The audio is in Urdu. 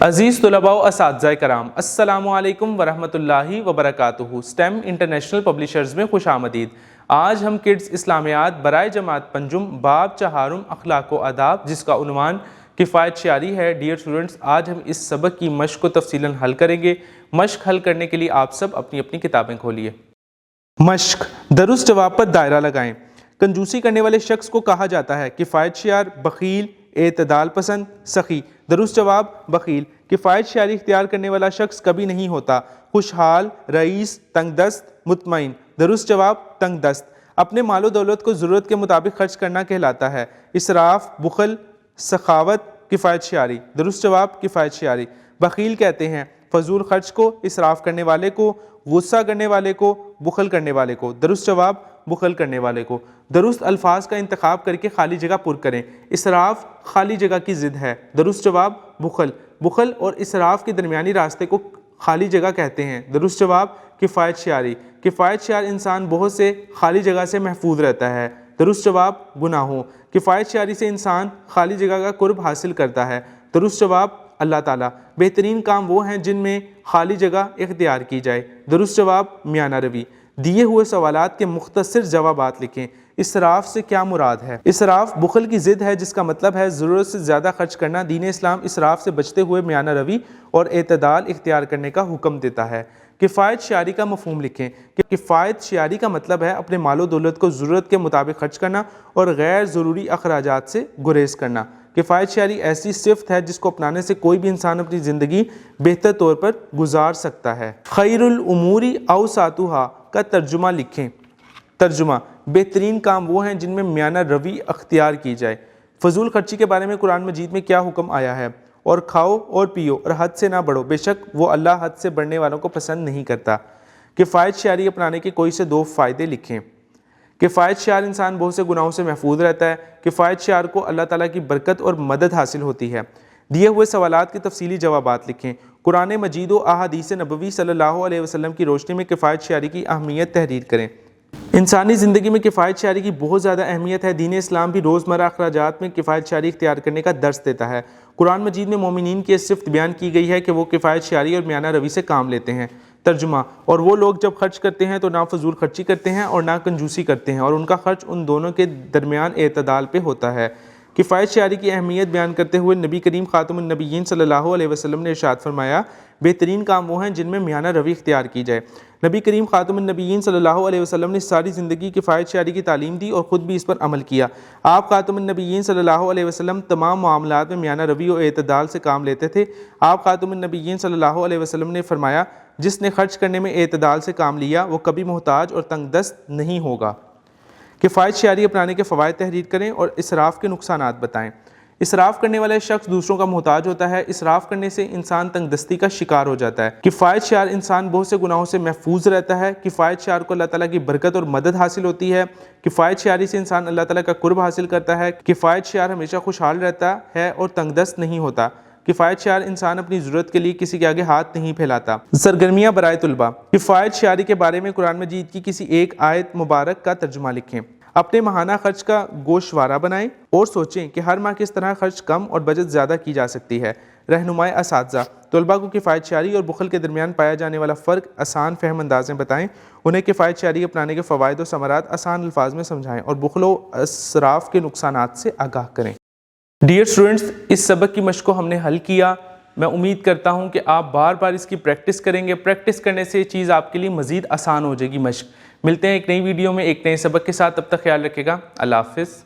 عزیز طلباء و اساتذہ کرام، السلام علیکم ورحمۃ اللہ وبرکاتہ۔ سٹیم انٹرنیشنل پبلیشرز میں خوش آمدید۔ آج ہم کڈز اسلامیات برائے جماعت پنجم باب چہارم اخلاق و آداب، جس کا عنوان کفایت شعاری ہے۔ ڈیئر اسٹوڈنٹس، آج ہم اس سبق کی مشق کو تفصیلاً حل کریں گے۔ مشق حل کرنے کے لیے آپ سب اپنی اپنی کتابیں کھولیے۔ مشق، درست جواب پر دائرہ لگائیں۔ کنجوسی کرنے والے شخص کو کہا جاتا ہے کفایت شعار، بخیل، اعتدال پسند، سخی۔ درست جواب بخیل۔ کفایت شعاری اختیار کرنے والا شخص کبھی نہیں ہوتا خوشحال، رئیس، تنگ دست، مطمئن۔ درست جواب تنگ دست۔ اپنے مال و دولت کو ضرورت کے مطابق خرچ کرنا کہلاتا ہے اسراف، بخل، سخاوت، کفایت شعاری۔ درست جواب کفایت شعاری۔ بخیل کہتے ہیں فضول خرچ کو، اسراف کرنے والے کو، غصہ کرنے والے کو، بخل کرنے والے کو۔ درست جواب بخل کرنے والے کو۔ درست الفاظ کا انتخاب کر کے خالی جگہ پر کریں۔ اسراف خالی جگہ کی ضد ہے۔ درست جواب بخل۔ بخل اور اسراف کے درمیانی راستے کو خالی جگہ کہتے ہیں۔ درست جواب کفایت شعاری۔ کفایت شعار انسان بہت سے خالی جگہ سے محفوظ رہتا ہے۔ درست جواب گناہوں۔ کفایت شعاری سے انسان خالی جگہ کا قرب حاصل کرتا ہے۔ درست جواب اللہ تعالیٰ۔ بہترین کام وہ ہیں جن میں خالی جگہ اختیار کی جائے۔ درست جواب میانہ روی۔ دیے ہوئے سوالات کے مختصر جوابات لکھیں۔ اسراف سے کیا مراد ہے؟ اسراف بخل کی ضد ہے، جس کا مطلب ہے ضرورت سے زیادہ خرچ کرنا۔ دین اسلام اسراف سے بچتے ہوئے میانہ روی اور اعتدال اختیار کرنے کا حکم دیتا ہے۔ کفایت شعاری کا مفہوم لکھیں۔ کفایت شعاری کا مطلب ہے اپنے مال و دولت کو ضرورت کے مطابق خرچ کرنا اور غیر ضروری اخراجات سے گریز کرنا۔ کفایت شعاری ایسی صفت ہے جس کو اپنانے سے کوئی بھی انسان اپنی زندگی بہتر طور پر گزار سکتا ہے۔ خیر الامور اوساطھا کا ترجمہ لکھیں۔ ترجمہ، بہترین کام وہ ہیں جن میں میانہ روی اختیار کی جائے۔ فضول خرچی کے بارے میں قرآن مجید میں کیا حکم آیا ہے؟ اور کھاؤ اور پیو اور حد سے نہ بڑھو، بے شک وہ اللہ حد سے بڑھنے والوں کو پسند نہیں کرتا۔ کفایت شعاری اپنانے کے کوئی سے دو فائدے لکھیں۔ کفایت شعار انسان بہت سے گناہوں سے محفوظ رہتا ہے۔ کفایت شعار کو اللہ تعالیٰ کی برکت اور مدد حاصل ہوتی ہے۔ دیے ہوئے سوالات کے تفصیلی جوابات لکھیں۔ قرآن مجید و احادیث نبوی صلی اللہ علیہ وسلم کی روشنی میں کفایت شعاری کی اہمیت تحریر کریں۔ انسانی زندگی میں کفایت شعاری کی بہت زیادہ اہمیت ہے۔ دین اسلام بھی روزمرہ اخراجات میں کفایت شعاری اختیار کرنے کا درس دیتا ہے۔ قرآن مجید میں مومنین کی صفت بیان کی گئی ہے کہ وہ کفایت شعاری اور میانہ روی سے کام لیتے ہیں۔ ترجمہ، اور وہ لوگ جب خرچ کرتے ہیں تو نہ فضول خرچی کرتے ہیں اور نہ کنجوسی کرتے ہیں، اور ان کا خرچ ان دونوں کے درمیان اعتدال پہ ہوتا ہے۔ کفایت شعاری کی اہمیت بیان کرتے ہوئے نبی کریم خاتم النبیین صلی اللہ علیہ وسلم نے ارشاد فرمایا بہترین کام وہ ہیں جن میں میانہ روی اختیار کی جائے۔ نبی کریم خاتم النبیین صلی اللہ علیہ وسلم نے ساری زندگی کفایت شعاری کی تعلیم دی اور خود بھی اس پر عمل کیا۔ آپ خاتم النبیین صلی اللہ علیہ وسلم تمام معاملات میں میانہ روی اور اعتدال سے کام لیتے تھے۔ آپ خاتم النبیین صلی اللہ علیہ وسلم نے فرمایا جس نے خرچ کرنے میں اعتدال سے کام لیا وہ کبھی محتاج اور تنگ دست نہیں ہوگا۔ کفایت شعاری اپنانے کے فوائد تحریر کریں اور اسراف کے نقصانات بتائیں۔ اسراف کرنے والا شخص دوسروں کا محتاج ہوتا ہے۔ اسراف کرنے سے انسان تنگ دستی کا شکار ہو جاتا ہے۔ کفایت شعار انسان بہت سے گناہوں سے محفوظ رہتا ہے۔ کفایت شعار کو اللہ تعالیٰ کی برکت اور مدد حاصل ہوتی ہے۔ کفایت شعاری سے انسان اللہ تعالیٰ کا قرب حاصل کرتا ہے۔ کفایت شعار ہمیشہ خوشحال رہتا ہے اور تنگ دست نہیں ہوتا۔ کفایت شعار انسان اپنی ضرورت کے لیے کسی کے آگے ہاتھ نہیں پھیلاتا۔ سرگرمیاں برائے طلباء، کفایت شعاری کے بارے میں قرآن مجید کی کسی ایک آیت مبارک کا ترجمہ لکھیں۔ اپنے ماہانہ خرچ کا گوشوارہ بنائیں اور سوچیں کہ ہر ماہ کس طرح خرچ کم اور بچت زیادہ کی جا سکتی ہے۔ رہنمائے اساتذہ، طلباء کو کفایت شعاری اور بخل کے درمیان پایا جانے والا فرق آسان فہم انداز میں بتائیں۔ انہیں کفایت شعاری اپنانے کے فوائد و ثمرات آسان الفاظ میں سمجھائیں اور بخل و اسراف کے نقصانات سے آگاہ کریں۔ ڈیئر اسٹوڈنٹس، اس سبق کی مشق کو ہم نے حل کیا۔ میں امید کرتا ہوں کہ آپ بار بار اس کی پریکٹس کریں گے۔ پریکٹس کرنے سے یہ چیز آپ کے لیے مزید آسان ہو جائے گی مشق۔ ملتے ہیں ایک نئی ویڈیو میں ایک نئے سبق کے ساتھ، تب تک خیال رکھے گا۔ اللہ حافظ۔